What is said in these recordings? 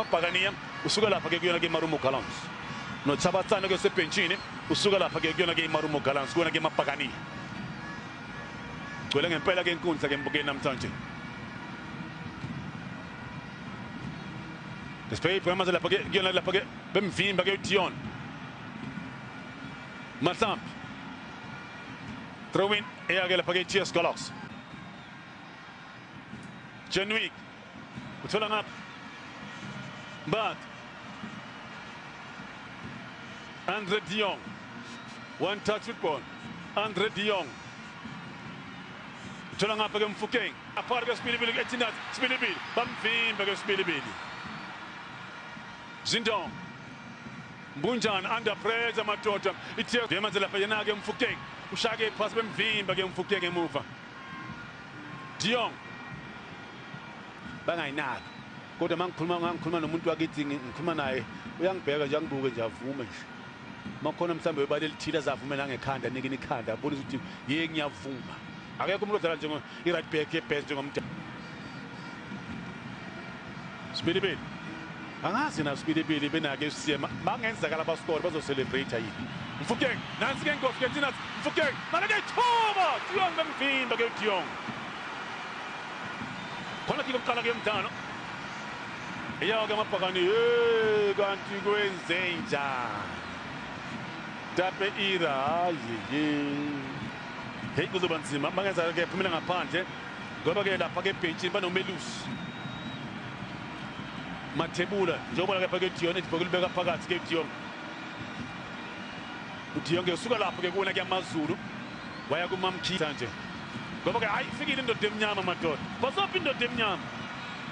Mapagania usuka lapha ke kuyona ke Marumo Gallants no Chabatsana ke sebenchini usuka lapha ke kuyona ke Marumo Gallants kuyona ke Mapagania gcwele ngempela ke inkundla ke mbukeni namhlanje Despite for manje lapha ke kuyona lapha ke bemvimba ke Dion Matamp throw in eyake lapha ke TS Galaxy Genwick uthola ngapha but Andre de Jong one touch football Andre de Jong uthola ngapha ke Mfokeng apart ke Sipilibili ke Tinat Sipilibili bamvimba ke Sipilibili Zindong Mbunjana under pressure madoda ithe ngemanzi lapha yena ke Mfokeng ushake pass bemvimba ke Mfokeng emuva de Jong bangayinaki kodwa mangikhuluma nomuntu wakithi ngikhuluma naye uyangibheka nje angibuke nje avume nje makhona mhlambe webale lithile azavumela ngekhanda nikini ikhanda abonisa ukuthi yeke ngiyavuma akekho umuntu odlala nje i-right back ye-best njengomntu Sipilibili angazi na Sipilibili benake usiyema bangenzakala abascore bazocelebrate yini Mfokeng nansi ke inkosi ke Tinat Mfokeng malake ithuba de Jong bemvimba ke de Jong khona ke lokuqala ke mdano eyake Mapagani kanti kwenzenja Tape ira hey kuzoba nzima bangenza ke phumela ngaphandle ngoba ke lapha ke benchini banomelusi Mathebula njengoba ke phakathi Dion ibhokile beka phakathi ke Dion uDion ke usuka lapha ke kuona ke amaZulu waya kumamkhitha nje ngoba ke hayi fikile indoda emnyama madoda bazopha indoda emnyama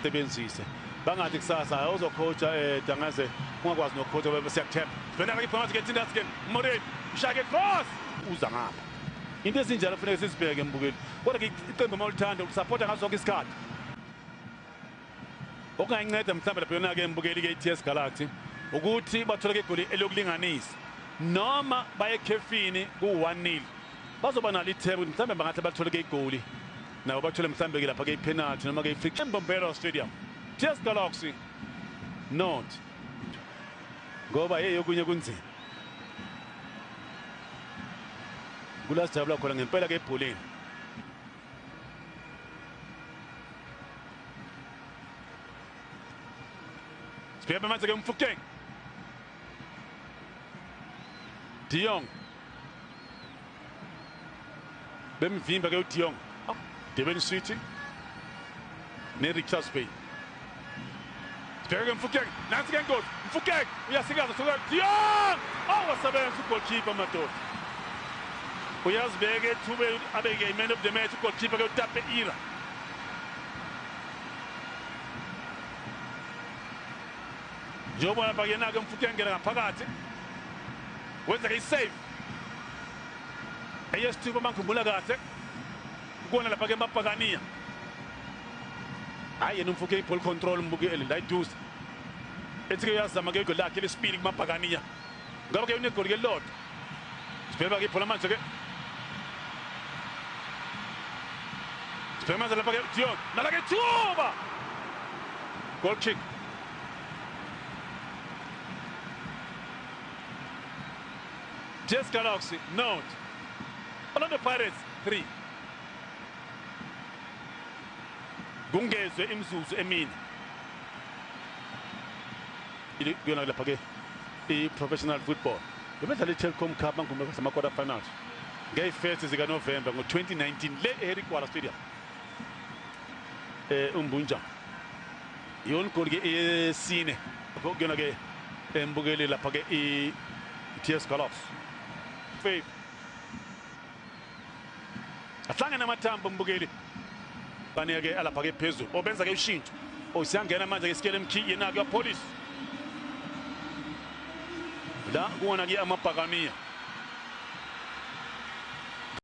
sebenzise bangathi kusasa uzocoacha Dangaze ungakwazi nocoacha bese siyakuthemba bena ke phakathi ke Tindas ke Morel ushake cross uza ngapha into esinjalo kufanele sisibheke embukeli kodwa ke iqembu malithanda ukusupporta ngaso sonke isikhathi okungayinceda mhlawumbe lapha yona ke embukeli ke iTS Galaxy ukuthi bathole ke igoli elokulinganisa noma baye khefini ku-1-0 bazoba nalo ithemba ukuthi mhlawumbe bangathi bathole ke igoli nabo bathole mhlawumbe ke lapha ke ipenalty noma ke ifree kick eMbombela Stadium TS Galaxy not ngoba yokunye kunzima kulasijabula khona ngempela ke ebholeni sibhebe manje ke Mfokeng de Jong bemvimba ke uDe Jong Durban City neRichards Bay sibheke Mfokeng nansi ke inkosi Mfokeng uyasikaza soka de Jong wasebenza ugoalkeeper madoda uyazibeke ethube abeke man of the match ugoalkeeper ke uTape ira njengoba lapha yena ke Mfokeng ngena ngaphakathi wenza ke save eyesithuba mangikhumbula kahle ukona lapha ke Mapagania hayi yena Mfokeng ball control mbukeli la iduze ethi ke uyazama ke igoli lakhe lesibili kuMapagania ngoba ke unegoli ke lot sibheka ke ibhola manje ke sibheka manje lapha ke Dion nala ke thuba goal kick TS Galaxy note Orlando Pirates 3 kungezwe imzuzu emini kuyona lapha ke i-professional football bebedlala i-Telkom Cup mangumbe sama-quarter finals ngey-1st zika-November ngo-2019 le eHarry Gwala Stadium uMbunjana yona igoli ke eyesine kuyona ke embukeli lapha ke i-TS Galaxy Faith ahlangene amathambo mbukeli baneke alapha ke phezulu obenza ke ushintsho osiyangena manje ke Sikele Mkhiye yena ke police la kuona ke Mapagania